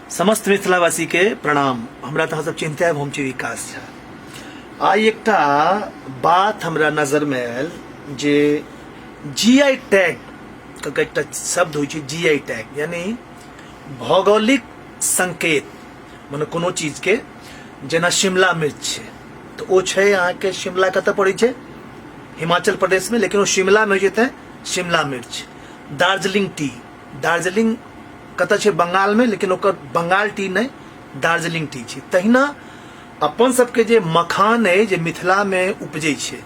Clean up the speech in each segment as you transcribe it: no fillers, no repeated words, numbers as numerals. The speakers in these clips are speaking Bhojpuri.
समस्त मिथिलावासी के प्रणाम। हमरा तो सब चिंता है, हम छी विकास झा। आई एकटा बात हमरा नजर में आयल जे जीआई टैग का एकटा शब्द होइ छै। जीआई टैग यानी भौगोलिक संकेत, माने कोनो चीज के जेना शिमला मिर्च छै तो ओ छै अहाँ के शिमला कतऽ पड़ै छै, हिमाचल प्रदेश में, लेकिन वो शिमला में जेते शिमला मिर्च। दार्जिलिंग टी, दार्जिलिंग कतऽ छै, बंगाल में, लेकिन ओकर बंगाल टी नहीं, दार्जिलिंग टी छै। तहिना अपन सबके जे मखान है जे मिथिला में उपजै छै,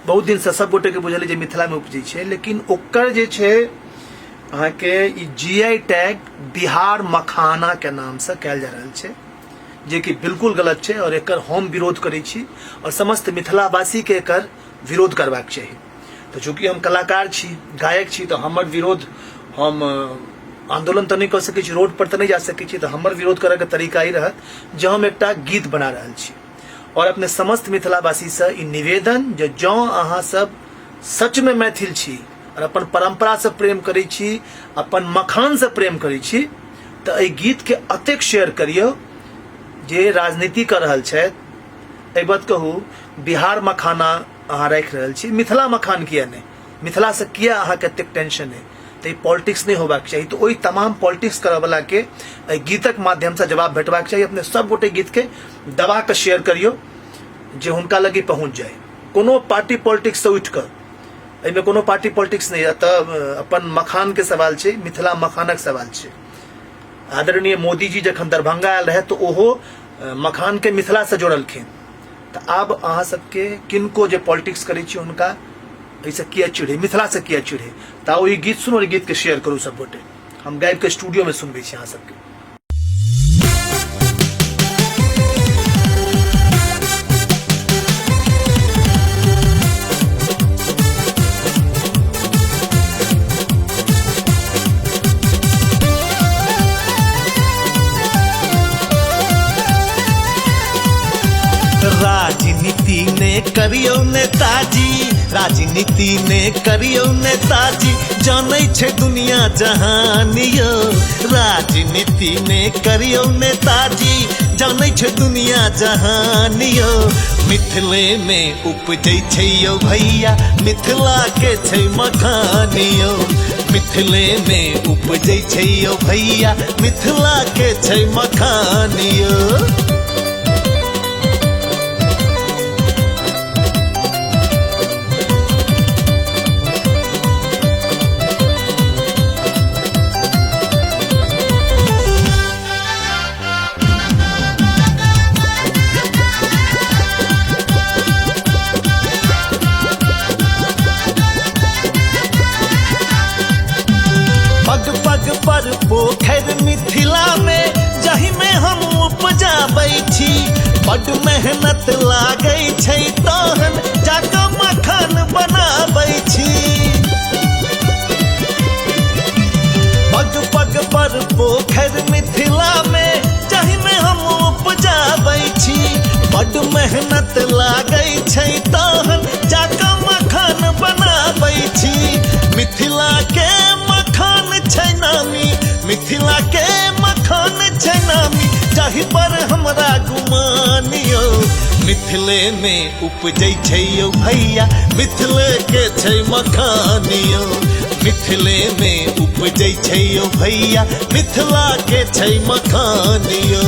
बहुत दिन से सब गोटे के बुझल जे मिथिला में उपजै छै, लेकिन ओकर जे छै अहाँ के ई जीआई टैग बिहार मखाना के नाम से कयल जा रहल छै, जे कि बिल्कुल गलत छै और एकर हम विरोध करै छी और समस्त मिथिलावासी के एकर विरोध करबाक चाही। तो चूंकि हम कलाकार छी, गायक छी, तो हमर विरोध, हम आंदोलन तो नहीं कर सकै छी, रोड पर तो नहीं जा सकै छी, तो हमर विरोध करे के तरीका ही रहत जो हम एकटा गीत बना रहल छी और अपने समस्त मिथिलावासी से ई निवेदन जे जँ अहाँ सब सच में मैथिल छी और अपन परंपरा से प्रेम करै छी, अपन मखान से प्रेम करै छी, तो एहि गीत के अतेक शेयर करियो जे राजनीति कर रहल छै। एहि बात कहू, बिहार मखाना अहाँ राखि रहल छी, मिथिला मखान किया नहीं, मिथिला से किया अहाँ के एतेक टेंशन है, तो ये पॉलिटिक्स नहीं होबाक चाहिए। तो वही तमाम पॉलिटिक्स करय वाला के गीतक माध्यम से जवाब भेटबाक चाहिए। अपने सब गोटे गीत के दबा के शेयर करियो जे हुनका लगी पहुंच जाए। कोनो पार्टी पॉलिटिक्स से उठ कर, एहिमे कोनो पार्टी पॉलिटिक्स नहीं है, अपन मखान के सवाल छै, मिथिला मखानक सवाल छै। आदरणीय मोदी जी जखन दरभंगा आयल रहे तो ओहो मखान के मिथिला से जोड़लखिन। तो आब अहाँ सबके किनको जे पॉलिटिक्स करै छी हुनका ऐसे किया चिढ़े, मिथिला से किया चिढ़े। ताओ ये गीत सुनो और गीत के शेयर करू सब गोटे। हम गायब के स्टूडियो में सुनबे छी अहाँ सबके। राजनीति ने करियो नेताजी, राजनीति ने करियो नेताजी, जानै छै दुनिया जहान यो। राजनीति ने करियो नेताजी, जानै छै दुनिया जहान यो। मिथिले में उपजै छै यो भैया, मिथिला के छै मखान यो। मिथिले में उपजै छै यो भैया, मिथिला के छै मखान यो। पर पोखर मिथिला में जही में हम उपजाबै छी, बड मेहनत लागै छै तहन जाके मखान बनाबै छी। पग पग पर पोखर मिथिला में जही में हम उपजाबै छी, बड मेहनत लागै छै तहन जाके मखान बनाबै छी। मिथिला के मखान छै नामी, मिथिला के मखान छै नामी, जाहि पर हमरा गुमान यो। मिथिले में उपजै छै यो भैया, मिथिले के छै मखान यो। मिथिले में उपजै छै यो भैया, मिथिला के छै मखान यो।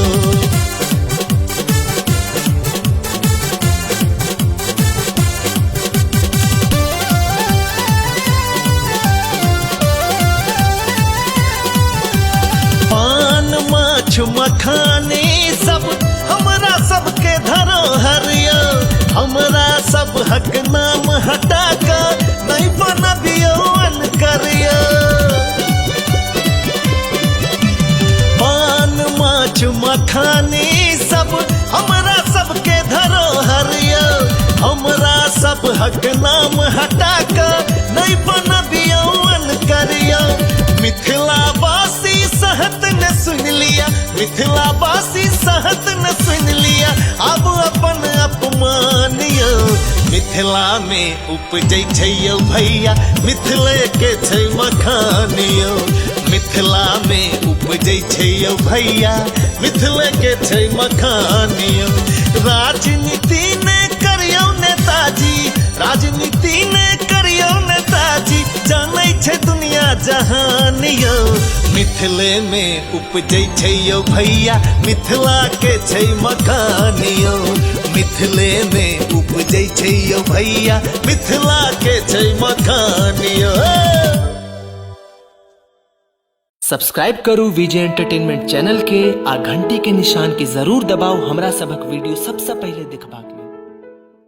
मखाने सब हमरा सबके धरोहर यो। हमरा सब हक नाम हटा कर नहीं बनबियो करियो। पान माछ मखाने सब हमरा सबके धरोहर यो। हमरा सब हक नाम हटा कर नहीं बनबियो करियो। मिथिलावासी सहत ने सुन लिया, मिथिलावासी सहत ने सुन लिया, अब अपन अपमान यो। मिथिला में उपजै छै यौ भैया मिथिले के छै मखान यौ मिथिला में उपजै छै यौ भैया मिथिले के छै मखान यौ राजनीति ने करियौ नेताजी राजनीति ने करियौ नेताजी जानै छै दुनिया जहान यौ मिथिले में उपजै छै यौ भैया मिथिला के छै मखान यौ मिथिले में उपजै छै यौ भैया मिथिला के छै मखान यौ। सब्सक्राइब करू विजय एंटरटेनमेंट चैनल के आ घंटी के निशान के जरूर दबाओ हमरा सबक वीडियो सबसे पहले देखबाक लेल।